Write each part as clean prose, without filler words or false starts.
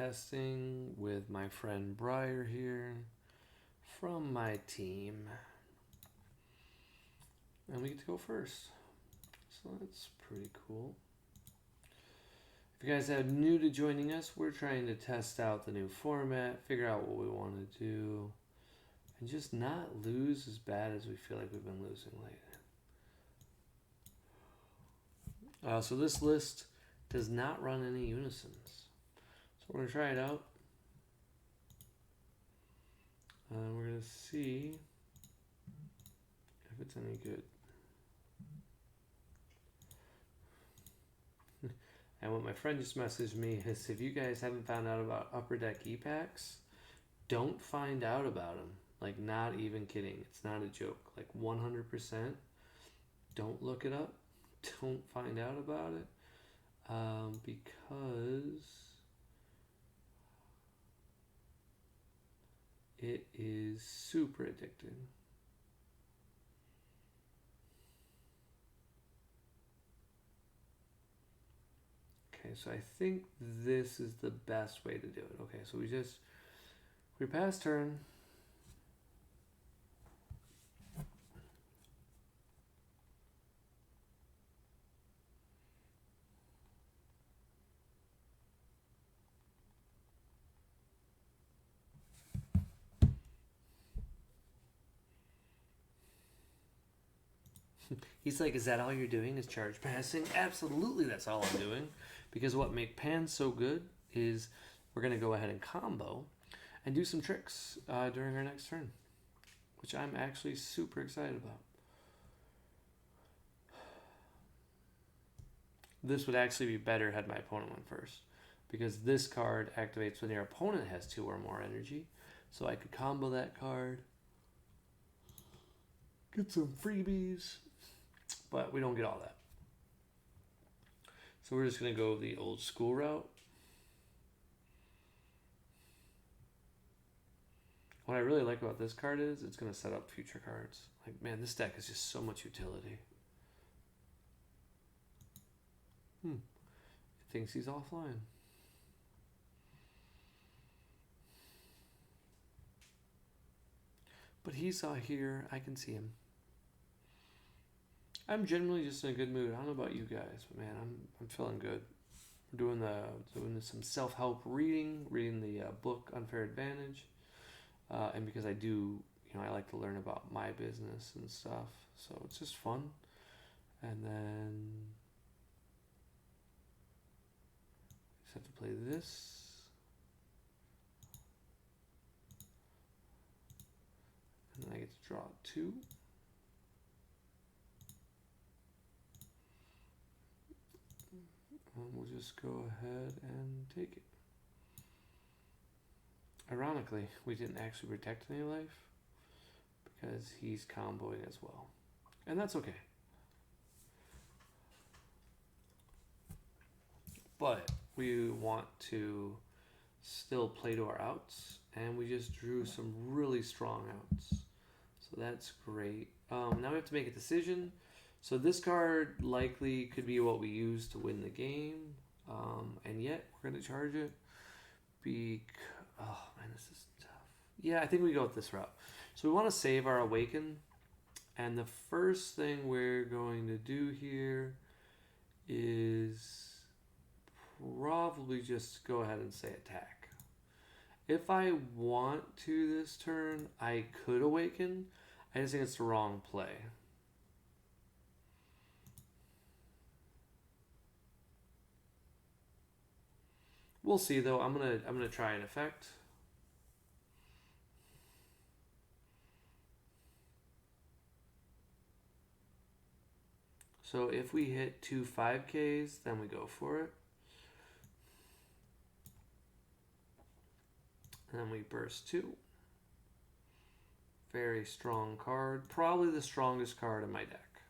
testing with my friend Briar here from my team. And we get to go first. So that's pretty cool. If you guys are new to joining us, we're trying to test out the new format, figure out what we want to do, and just not lose as bad as we feel like we've been losing lately. So this list does not run any unisons. So we're going to try it out. We're going to see if it's any good. And what my friend just messaged me is, if you guys haven't found out about Upper Deck E-Packs, don't find out about them. Like, not even kidding. It's not a joke. Like, 100%. Don't look it up. Don't find out about it. Because it is super addicting. Okay, so I think this is the best way to do it. Okay, so we pass turn. He's like, is that all you're doing is charge passing? Absolutely, that's all I'm doing. Because what make pans so good is we're going to go ahead and combo and do some tricks during our next turn, which I'm actually super excited about. This would actually be better had my opponent went first, because this card activates when your opponent has 2 or more energy. So I could combo that card, get some freebies, but we don't get all that. So we're just going to go the old school route. What I really like about this card is it's going to set up future cards. Like, man, this deck is just so much utility. It thinks he's offline. But he's here. I can see him. I'm generally just in a good mood. I don't know about you guys, but man, I'm feeling good. We're doing some self-help reading the book Unfair Advantage, and because I do, I like to learn about my business and stuff, so it's just fun. And then just have to play this. And then I get to draw 2. And we'll just go ahead and take it. Ironically, we didn't actually protect any life because he's comboing as well. And that's okay. But we want to still play to our outs, and we just drew some really strong outs. So that's great. Now we have to make a decision. So this card likely could be what we use to win the game, and yet we're going to charge it. Oh man, this is tough. Yeah, I think we go with this route. So we want to save our Awaken, and the first thing we're going to do here is probably just go ahead and say attack. If I want to this turn, I could Awaken. I just think it's the wrong play. We'll see though. I'm gonna try an effect. So if we hit 2 5Ks, then we go for it. And then we burst 2. Very strong card. Probably the strongest card in my deck.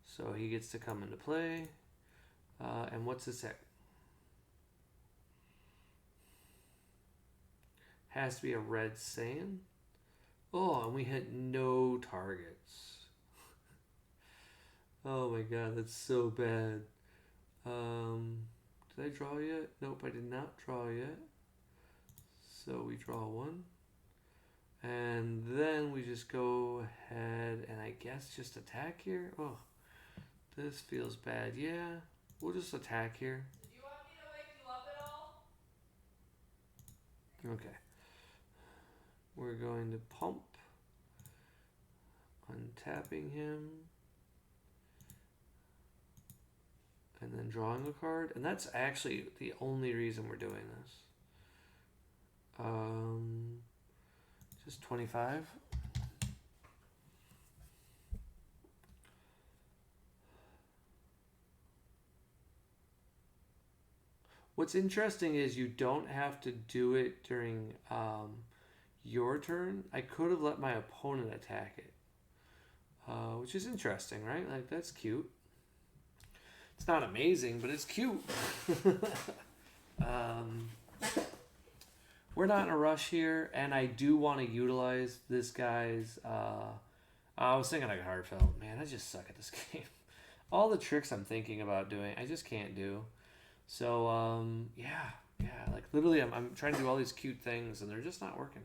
So he gets to come into play. And what's his set? Has to be a red sand. Oh, and we hit no targets. Oh my god, that's so bad. Did I draw yet? Nope, I did not draw yet. So we draw one. And then we just go ahead and I guess just attack here. Oh, this feels bad. Yeah, we'll just attack here. Do you want me to wake you up at all? Okay. We're going to pump. Untapping him. And then drawing a card. And that's actually the only reason we're doing this. Just 25. What's interesting is you don't have to do it during your turn. I could have let my opponent attack it. Which is interesting, right? Like, that's cute. It's not amazing, but it's cute. We're not in a rush here, and I do want to utilize this guy's... I was thinking like Heartfelt. Man, I just suck at this game. All the tricks I'm thinking about doing, I just can't do. So, yeah. Like, literally, I'm trying to do all these cute things, and they're just not working.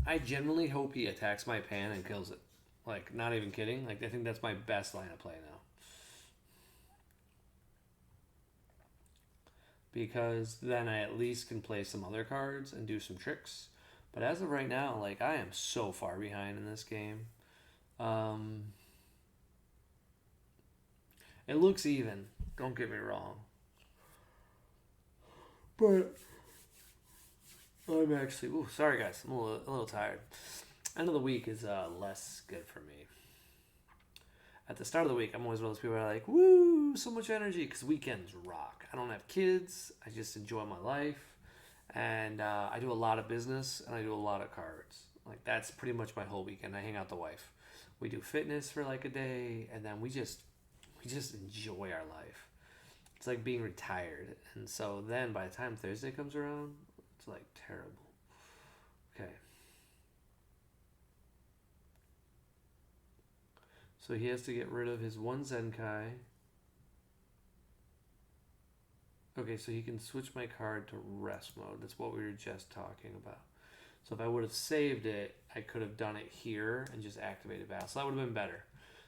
I genuinely hope he attacks my pan and kills it. Like, not even kidding. Like, I think that's my best line of play now. Because then I at least can play some other cards and do some tricks. But as of right now, like, I am so far behind in this game. It looks even. Don't get me wrong. But I'm actually... Ooh, sorry, guys. I'm a little tired. End of the week is less good for me. At the start of the week, I'm always one of those people that are like, woo, so much energy, because weekends rock. I don't have kids. I just enjoy my life. And I do a lot of business, and I do a lot of cards. Like, that's pretty much my whole weekend. I hang out with the wife. We do fitness for like a day, and then we just enjoy our life. It's like being retired. And so then by the time Thursday comes around, it's like terrible. Okay. So he has to get rid of his one Zenkai. Okay, so he can switch my card to rest mode. That's what we were just talking about. So if I would have saved it, I could have done it here and just activated battle. So that would have been better.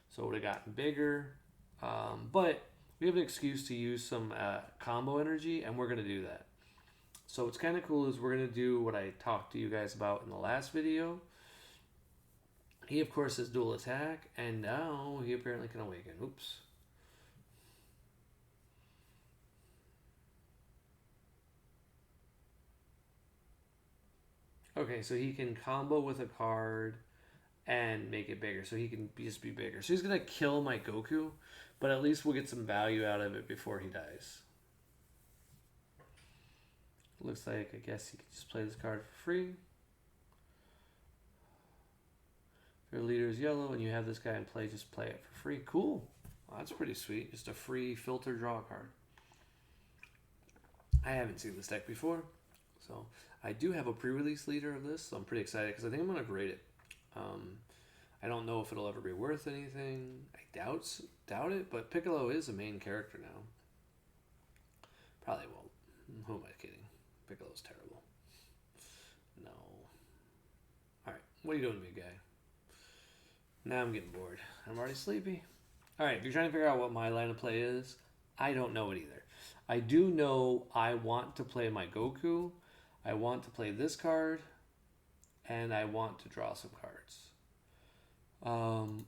So it would have gotten bigger. But we have an excuse to use some combo energy, and we're going to do that. So what's kind of cool is we're going to do what I talked to you guys about in the last video. He, of course, has dual attack, and now he apparently can awaken. Oops. Okay, so he can combo with a card and make it bigger. So he can just be bigger. So he's going to kill my Goku, but at least we'll get some value out of it before he dies. Looks like, I guess he can just play this card for free. If your leader is yellow and you have this guy in play, just play it for free. Cool. Well, that's pretty sweet. Just a free filter draw card. I haven't seen this deck before. So I do have a pre-release leader of this, so I'm pretty excited because I think I'm going to grade it. I don't know if it'll ever be worth anything. I doubt it, but Piccolo is a main character now. Probably won't. Who am I kidding? Piccolo's terrible. No. Alright, what are you doing to me, guy? Now I'm getting bored. I'm already sleepy. Alright, if you're trying to figure out what my line of play is, I don't know it either. I do know I want to play my Goku. I want to play this card. And I want to draw some cards.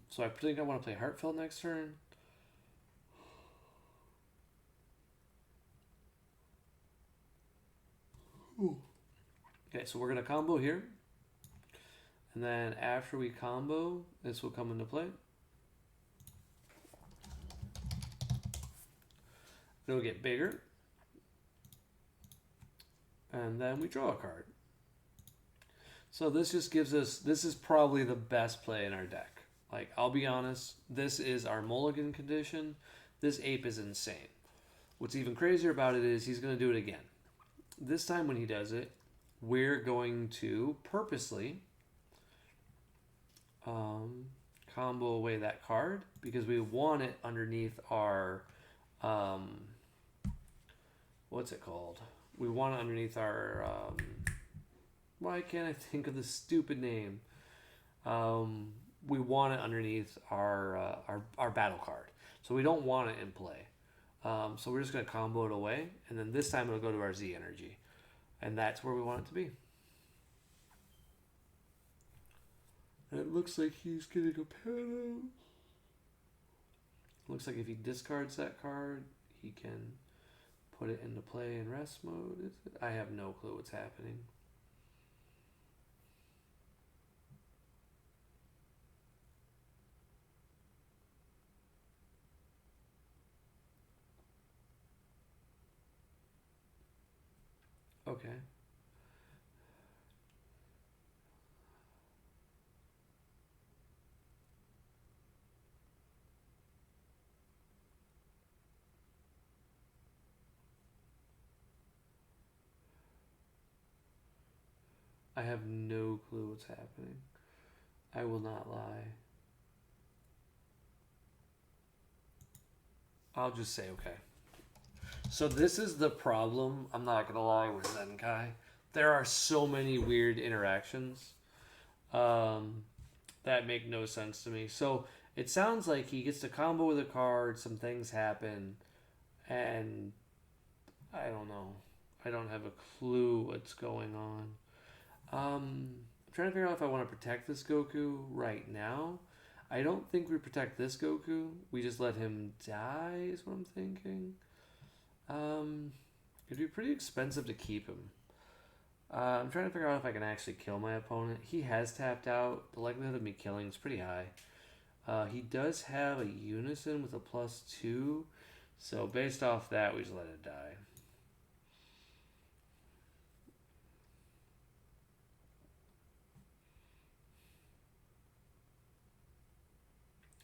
So I think I want to play Heartfelt next turn. Ooh. Okay, so we're going to combo here. And then after we combo, this will come into play. It'll get bigger. And then we draw a card. So this just gives us, this is probably the best play in our deck. Like, I'll be honest, this is our mulligan condition. This ape is insane. What's even crazier about it is he's going to do it again. This time when he does it, we're going to purposely combo away that card because we want it underneath our, what's it called? we want it underneath our. Why can't I think of the stupid name? We want it underneath our battle card, so we don't want it in play. So we're just gonna combo it away, and then this time it'll go to our Z energy, and that's where we want it to be. And it looks like he's getting a Panos. Looks like if he discards that card, he can put it into play in rest mode. Is it? I have no clue what's happening. Okay. I have no clue what's happening. I will not lie. I'll just say okay. So this is the problem, I'm not gonna lie, with Zenkai. There are so many weird interactions that make no sense to me. So it sounds like he gets to combo with a card, some things happen, and I don't know. I don't have a clue what's going on. I'm trying to figure out if I want to protect this Goku right now. I don't think we protect this Goku. We just let him die, is what I'm thinking. It'd be pretty expensive to keep him. I'm trying to figure out if I can actually kill my opponent. He has tapped out. The likelihood of me killing is pretty high. He does have a unison with a +2. So based off that, we just let it die.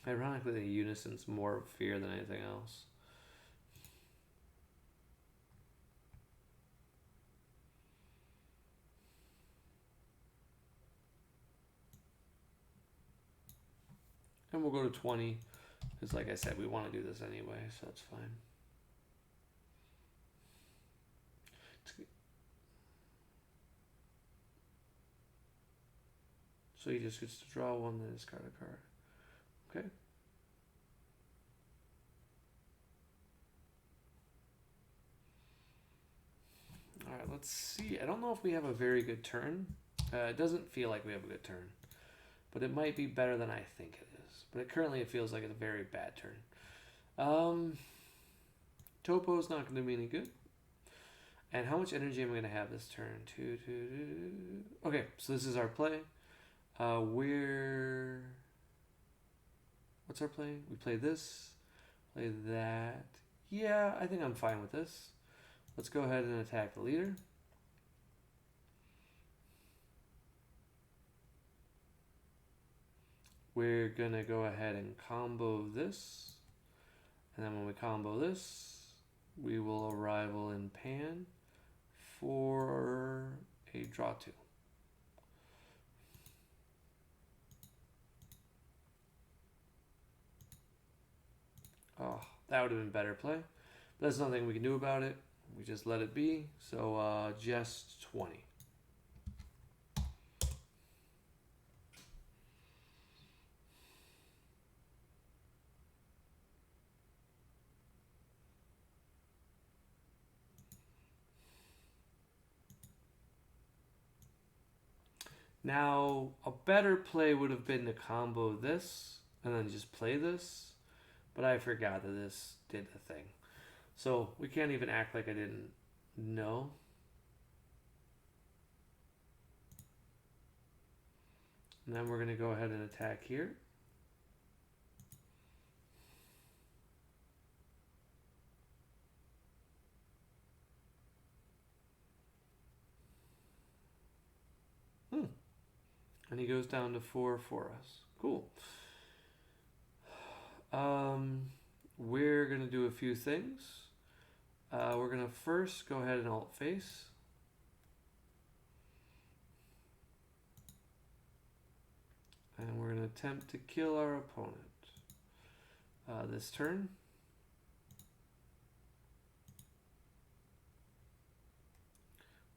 Ironically, the unison's more fear than anything else. And we'll go to 20. Because like I said, we want to do this anyway, so that's fine. So he just gets to draw one, then discard a card. Okay. Alright, let's see. I don't know if we have a very good turn. It doesn't feel like we have a good turn. But it might be better than I think it is. But currently it feels like it's a very bad turn. Topo's not going to be any good. And how much energy am I going to have this turn? Okay, so this is our play. What's our play? We play this, play that. Yeah, I think I'm fine with this. Let's go ahead and attack the leader. We're gonna go ahead and combo this. And then when we combo this, we will arrival in Pan for a draw 2. Oh, that would have been better play. But there's nothing we can do about it. We just let it be. So just 20. Now, a better play would have been to combo this and then just play this. But I forgot that this did the thing. So we can't even act like I didn't know. And then we're going to go ahead and attack here. And he goes down to 4 for us. Cool. We're going to do a few things. We're going to first go ahead and alt face. And we're going to attempt to kill our opponent this turn.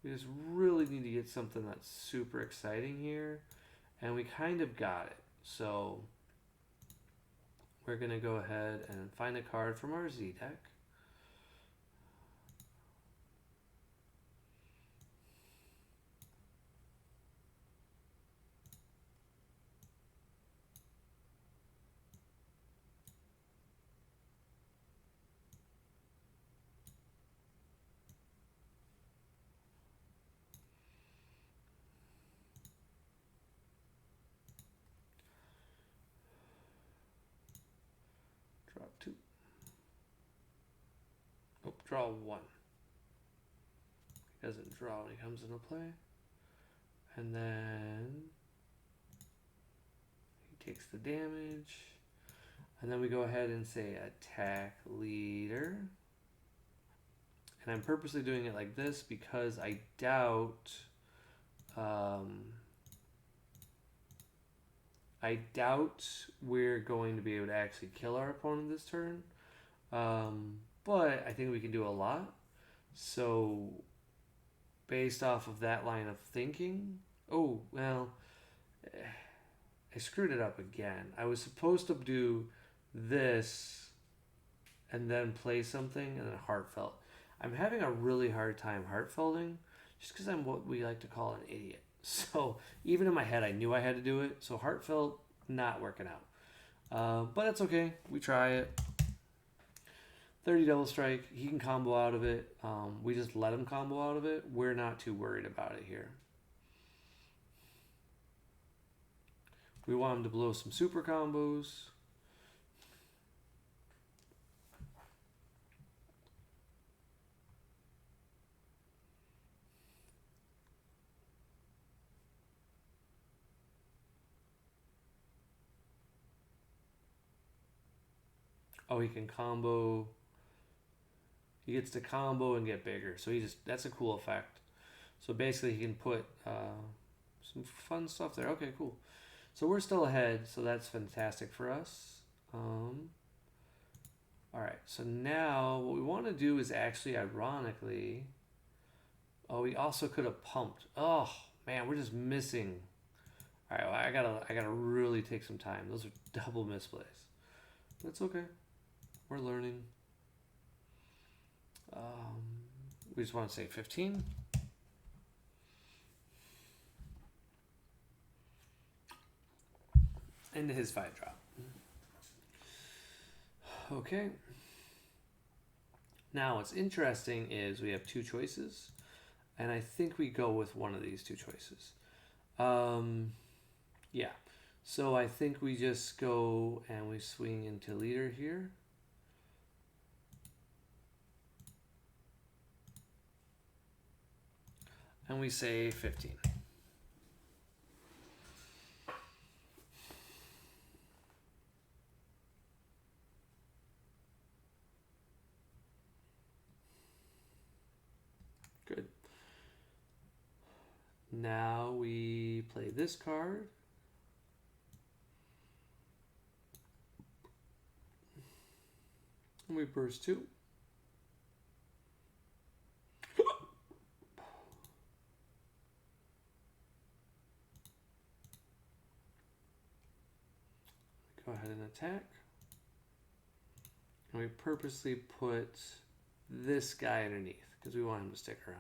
We just really need to get something that's super exciting here. And we kind of got it. So we're going to go ahead and find a card from our Z deck. Draw 2. Oh, draw 1. He doesn't draw when he comes into play. And then he takes the damage. And then we go ahead and say attack leader. And I'm purposely doing it like this because I doubt we're going to be able to actually kill our opponent this turn. But I think we can do a lot. So based off of that line of thinking, oh, well, I screwed it up again. I was supposed to do this and then play something and then heartfelt. I'm having a really hard time heartfelting just because I'm what we like to call an idiot. So even in my head, I knew I had to do it. So heartfelt, not working out. But it's okay. We try it. 30 double strike. He can combo out of it. We just let him combo out of it. We're not too worried about it here. We want him to blow some super combos. Oh, he can combo. He gets to combo and get bigger. So that's a cool effect. So basically he can put some fun stuff there. Okay, cool. So we're still ahead, so that's fantastic for us. All right, so now what we want to do is actually, ironically, oh, we also could have pumped. Oh man, we're just missing. All right, well, I gotta really take some time. Those are double misplays. That's okay. We're learning. We just want to say 15. Into his 5-drop. Okay. Now what's interesting is we have 2 choices, and I think we go with one of these 2 choices. Yeah. So I think we just go and we swing into leader here. And we say 15. Good. Now we play this card. And we burst 2. Go ahead and attack. And we purposely put this guy underneath because we want him to stick around.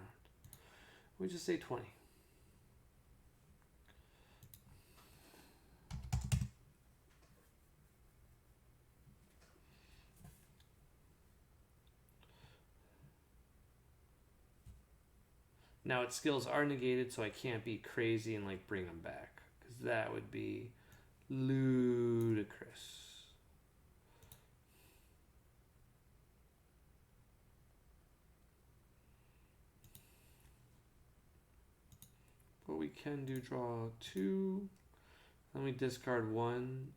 We just say 20. Now its skills are negated, so I can't be crazy and like bring him back because that would be ludicrous. But we can do draw 2. Then we discard 1.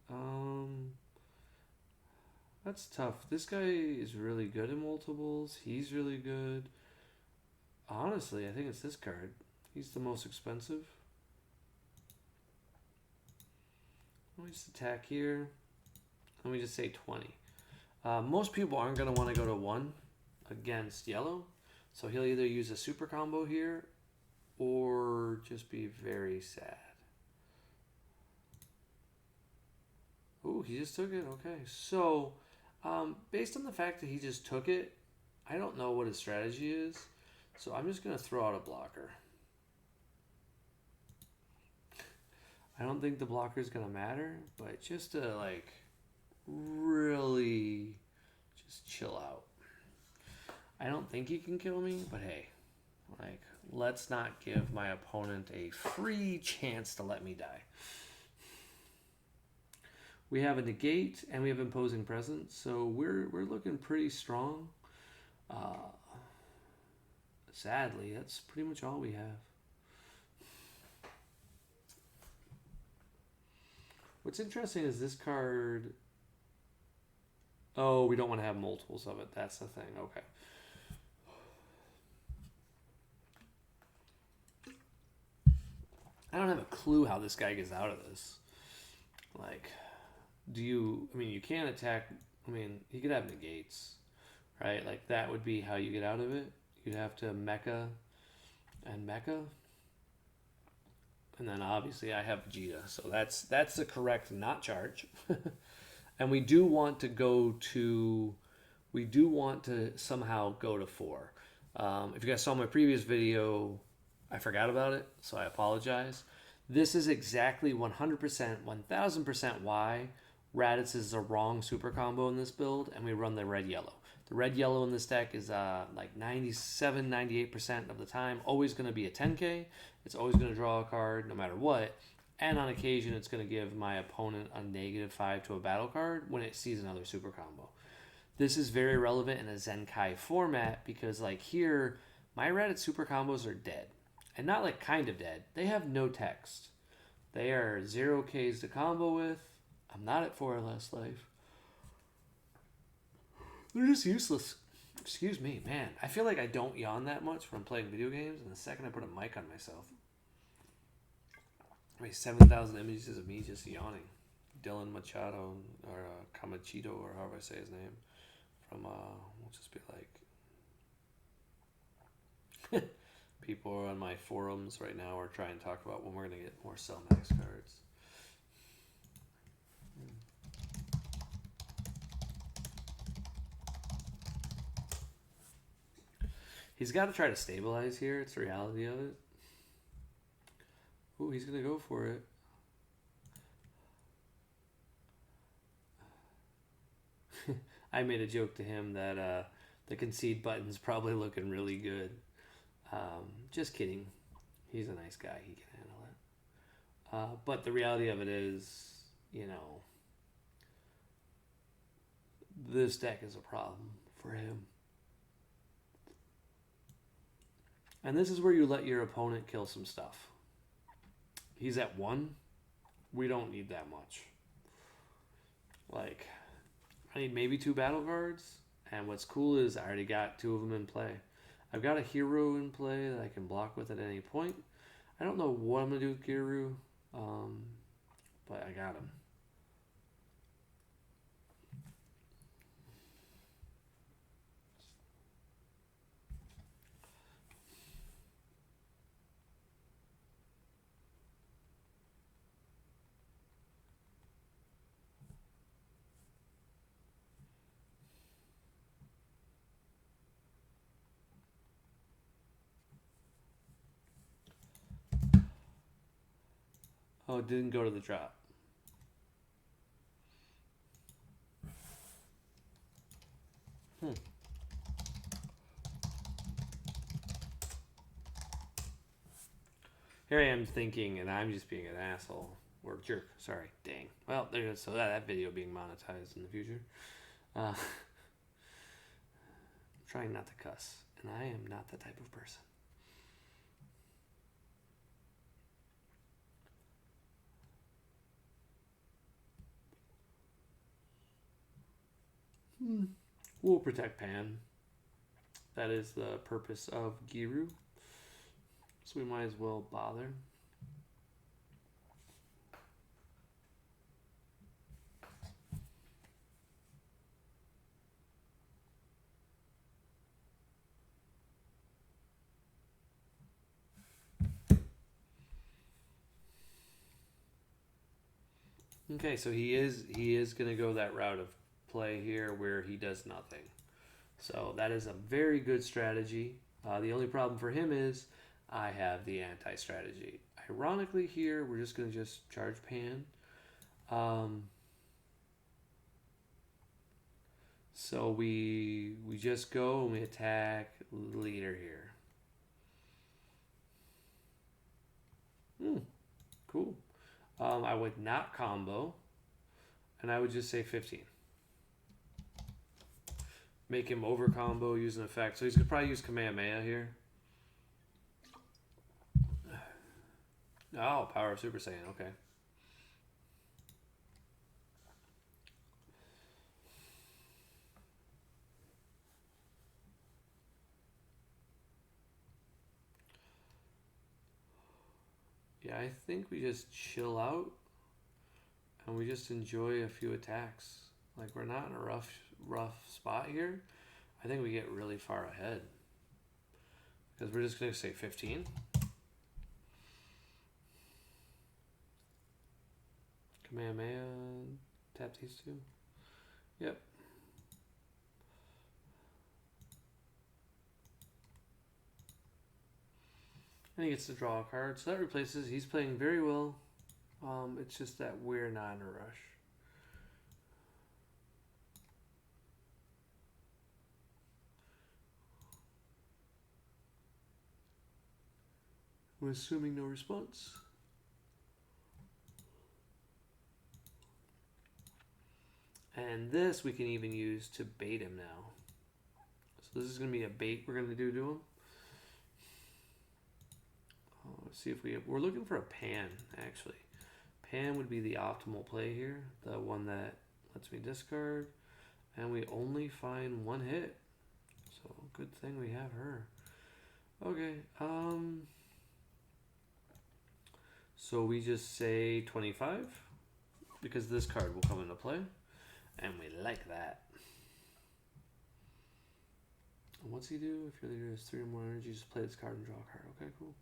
That's tough. This guy is really good at multiples. He's really good. Honestly, I think it's this card. He's the most expensive. We just attack here. And we just say 20. Most people aren't going to want to go to 1 against yellow. So he'll either use a super combo here or just be very sad. Oh, he just took it. Okay. So, based on the fact that he just took it, I don't know what his strategy is. So I'm just going to throw out a blocker. I don't think the blocker is going to matter, but just to like really just chill out. I don't think he can kill me, but hey, like, let's not give my opponent a free chance to let me die. We have a negate and we have imposing presence, so we're looking pretty strong. Sadly, that's pretty much all we have. What's interesting is this card. Oh, we don't want to have multiples of it. That's the thing. Okay. I don't have a clue how this guy gets out of this. Like, I mean, you can't attack. I mean, he could have negates, right? Like, that would be how you get out of it. You'd have to mecha and mecha. And then obviously I have Vegeta. So that's the correct not charge. And we do want to somehow go to 4. If you guys saw my previous video, I forgot about it, so I apologize. This is exactly 100%, 1000% why Raditz is the wrong super combo in this build, and we run the red-yellow. The red-yellow in this deck is like 97, 98% of the time always going to be a 10k. It's always going to draw a card no matter what. And on occasion, it's going to give my opponent a -5 to a battle card when it sees another super combo. This is very relevant in a Zenkai format because, like, here, my Raditz super combos are dead. And not like kind of dead. They have no text. They are 0Ks to combo with. I'm not at 4 or less life. They're just useless. Excuse me, man. I feel like I don't yawn that much when I'm playing video games, and the second I put a mic on myself, I mean, 7,000 images of me just yawning. Dylan Machado, or Camachito, or however I say his name, from, we'll just be like... People on my forums right now are trying to talk about when we're going to get more Cell Max cards. He's got to try to stabilize here. It's the reality of it. Ooh, he's going to go for it. I made a joke to him that the concede button's probably looking really good. Just kidding. He's a nice guy. He can handle it. But the reality of it is, you know, this deck is a problem for him. And this is where you let your opponent kill some stuff. He's at 1. We don't need that much. Like, I need maybe 2 battle cards. And what's cool is I already got 2 of them in play. I've got a hero in play that I can block with at any point. I don't know what I'm going to do with Giru, but I got him. Oh, it didn't go to the drop. Here I am thinking, and I'm just being an asshole. Or jerk. Sorry. Dang. Well, there's so that video being monetized in the future. I'm trying not to cuss, and I am not that type of person. We'll protect Pan. That is the purpose of Giru. So we might as well bother. Okay, so he is going to go that route of play here where he does nothing. So that is a very good strategy. The only problem for him is I have the anti-strategy. Ironically, here we're just going to just charge pan. So we just go and we attack leader here. Cool. I would not combo, and I would just say 15. Make him over combo, use an effect. So he's gonna probably use Kamehameha here. Oh, power of Super Saiyan. Okay. Yeah, I think we just chill out and we just enjoy a few attacks. Like we're not in a rough spot here. I think we get really far ahead because we're just gonna say 15. Kamehameha, tap these two. Yep. And he gets to draw a card, so that replaces. He's playing very well. It's just that we're not in a rush. I'm assuming no response. And this we can even use to bait him now. So this is going to be a bait we're going to do to him. Let's see if we're looking for a pan, actually. Pan would be the optimal play here. The one that lets me discard. And we only find one hit. So good thing we have her. Okay, so we just say 25 because this card will come into play, and we like that. And what's he do? If your leader has 3 or more energy, just play this card and draw a card. Okay, cool.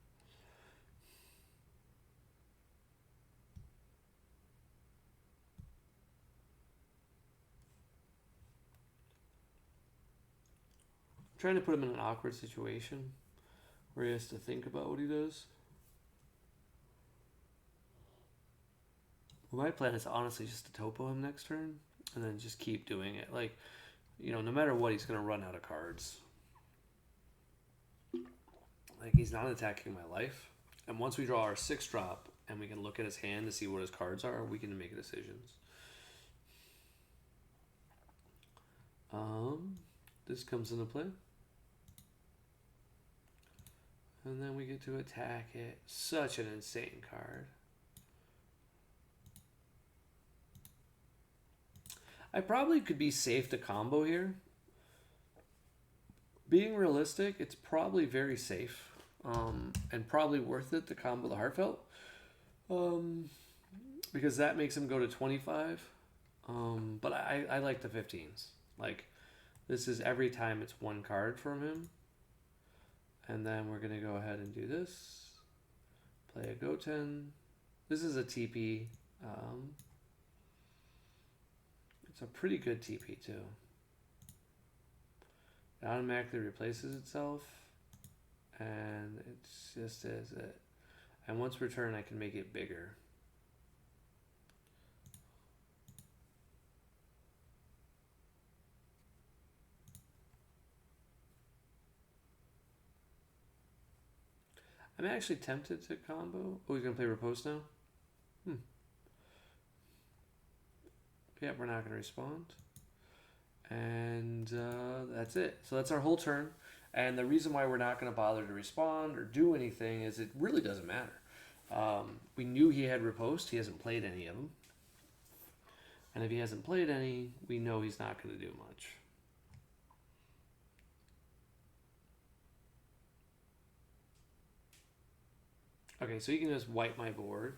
I'm trying to put him in an awkward situation where he has to think about what he does. Well, my plan is honestly just to topo him next turn and then just keep doing it. Like, you know, no matter what, he's going to run out of cards. Like, he's not attacking my life. And once we draw our 6-drop and we can look at his hand to see what his cards are, we can make decisions. This comes into play. And then we get to attack it. Such an insane card. I probably could be safe to combo here. Being realistic, it's probably very safe. And probably worth it to combo the Heartfelt. Because that makes him go to 25. But I like the 15s. Like, this is every time it's 1 card from him. And then we're going to go ahead and do this. Play a Goten. This is a TP. It's a pretty good TP too. It automatically replaces itself. And it just is it. And once returned, I can make it bigger. I'm actually tempted to combo. Oh, he's going to play Riposte now? Yeah, we're not going to respond. And that's it. So that's our whole turn. And the reason why we're not going to bother to respond or do anything is it really doesn't matter. We knew he had Riposte. He hasn't played any of them. And if he hasn't played any, we know he's not going to do much. Okay, so he can just wipe my board.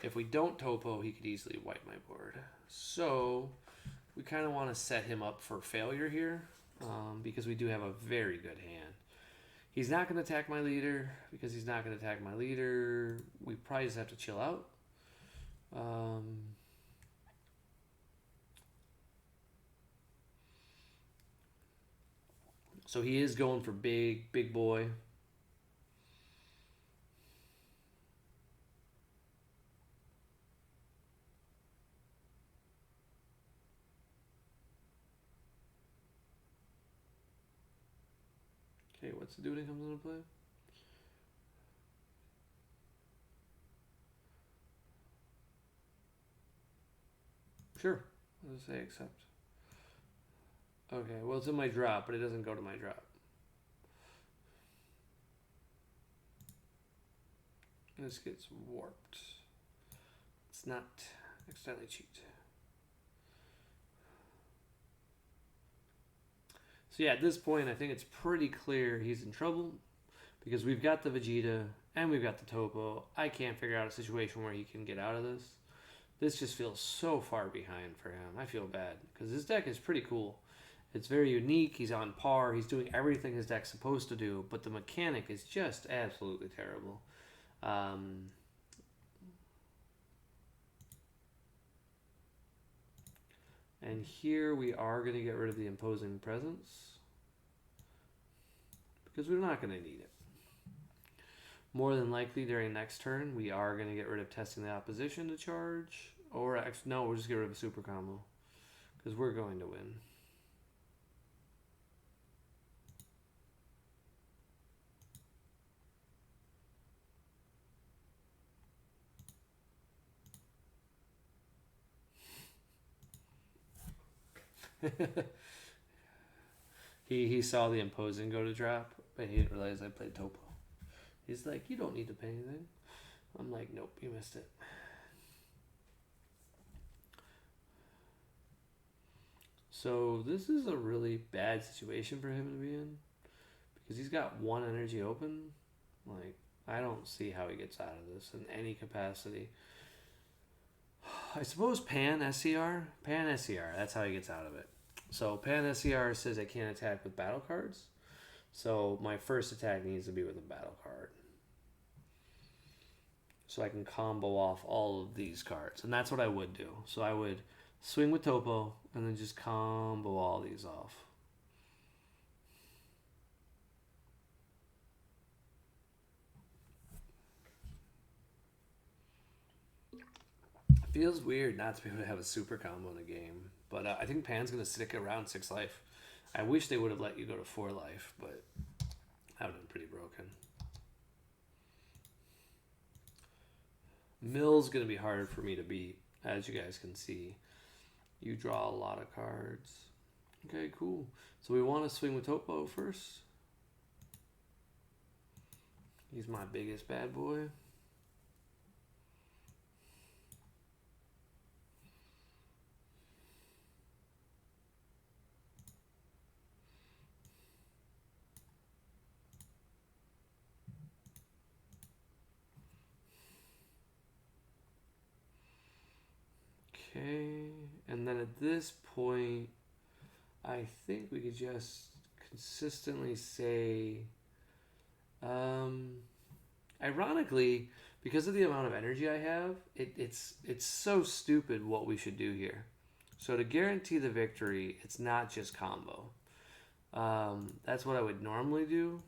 If we don't topo, he could easily wipe my board. So we kind of want to set him up for failure here because we do have a very good hand. He's not going to attack my leader because he's not going to attack my leader. We probably just have to chill out. So he is going for big boy. Okay, what's the dude that comes into play? Sure. Let's say accept. Okay, well it's in my drop, but it doesn't go to my drop. This gets warped. It's not accidentally cheat. So yeah, at this point, I think it's pretty clear he's in trouble because we've got the Vegeta and we've got the Topo. I can't figure out a situation where he can get out of this. This just feels so far behind for him. I feel bad because his deck is pretty cool. It's very unique. He's on par. He's doing everything his deck's supposed to do, but the mechanic is just absolutely terrible. And here we are going to get rid of the imposing presence because we're not going to need it. More than likely during next turn, we are going to get rid of testing the opposition to charge. Or actually, no, we'll just get rid of a super combo because we're going to win. he saw the imposing go to drop, but he didn't realize I played Topo. He's like, you don't need to pay anything. I'm like, nope, you missed it. So this is a really bad situation for him to be in because he's got one energy open. Like, I don't see how he gets out of this in any capacity. I suppose Pan SCR, that's how he gets out of it. So Pan SCR says I can't attack with battle cards. So my first attack needs to be with a battle card. So I can combo off all of these cards. And that's what I would do. So I would swing with Topo and then just combo all these off. It feels weird not to be able to have a super combo in a game. But I think Pan's going to stick around 6 life. I wish they would have let you go to 4 life, but that would have been pretty broken. Mill's going to be hard for me to beat, as you guys can see. You draw a lot of cards. Okay, cool. So we want to swing with Topo first. He's my biggest bad boy. Okay, and then at this point, I think we could just consistently say, ironically, because of the amount of energy I have, it's so stupid what we should do here. So to guarantee the victory, it's not just combo. That's what I would normally do.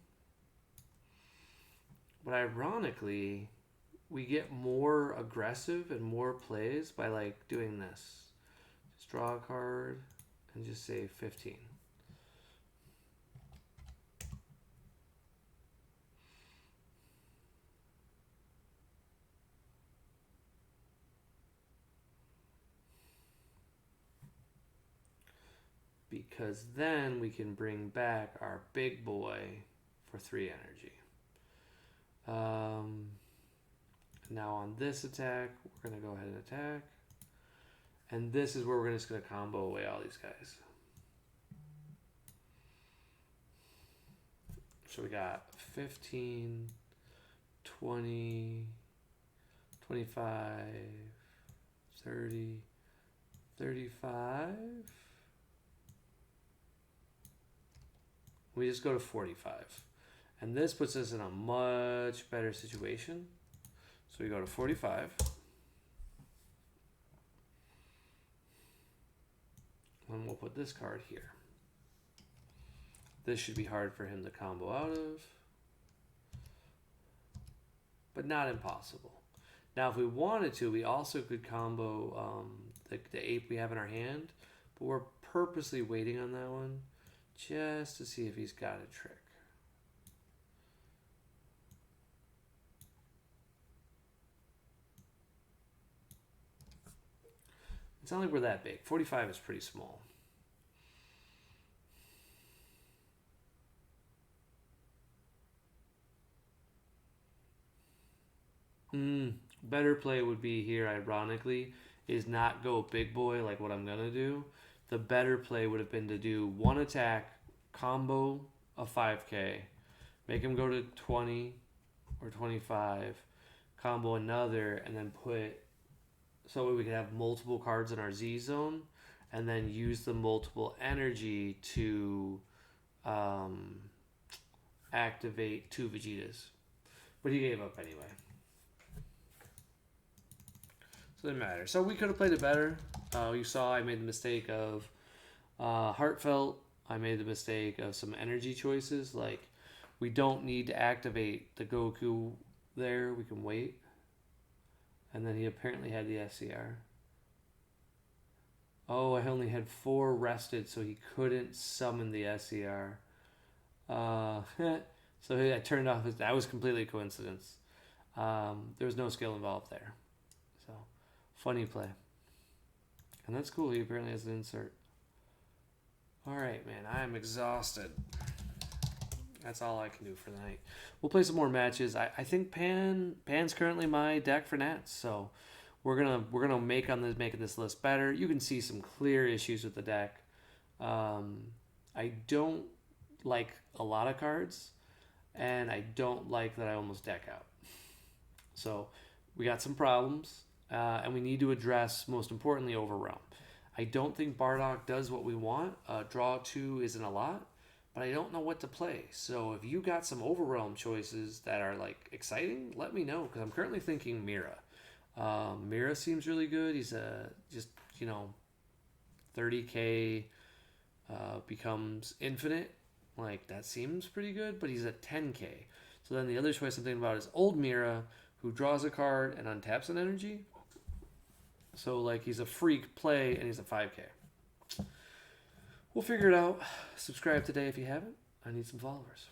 But ironically, we get more aggressive and more plays by like doing this. Just draw a card and just say 15. Because then we can bring back our big boy for 3 energy. Now on this attack, we're going to go ahead and attack. And this is where we're just going to combo away all these guys. So we got 15, 20, 25, 30, 35. We just go to 45. And this puts us in a much better situation. So we go to 45. And we'll put this card here. This should be hard for him to combo out of, but not impossible. Now, if we wanted to, we also could combo the ape we have in our hand, but we're purposely waiting on that one just to see if he's got a trick. It's not like we're that big. 45 is pretty small. Better play would be here, ironically, is not go big boy like what I'm going to do. The better play would have been to do one attack, combo a 5k, make him go to 20 or 25, combo another, and then put, so we could have multiple cards in our Z zone, and then use the multiple energy to activate 2 Vegetas. But he gave up anyway. So it didn't matter. So we could have played it better. You saw I made the mistake of Heartfelt. I made the mistake of some energy choices. Like, we don't need to activate the Goku there. We can wait. And then he apparently had the SCR. Oh, I only had 4 rested, so he couldn't summon the SCR. So I turned off. That was completely a coincidence. There was no skill involved there. So, funny play. And that's cool. He apparently has an insert. Alright, man. I am exhausted. That's all I can do for the night. We'll play some more matches. I think Pan's currently my deck for Nats, so we're gonna making this list better. You can see some clear issues with the deck. I don't like a lot of cards, and I don't like that I almost deck out. So we got some problems, and we need to address, most importantly, Overwhelm. I don't think Bardock does what we want. Draw 2 isn't a lot, but I don't know what to play. So if you got some Overwhelm choices that are like exciting, let me know, because I'm currently thinking Mira. Mira seems really good. He's just 30k becomes infinite. Like, that seems pretty good, but he's at 10k. So then the other choice I'm thinking about is Old Mira, who draws a card and untaps an energy. So, like, he's a freak play, and he's a 5k. We'll figure it out. Subscribe today if you haven't. I need some followers.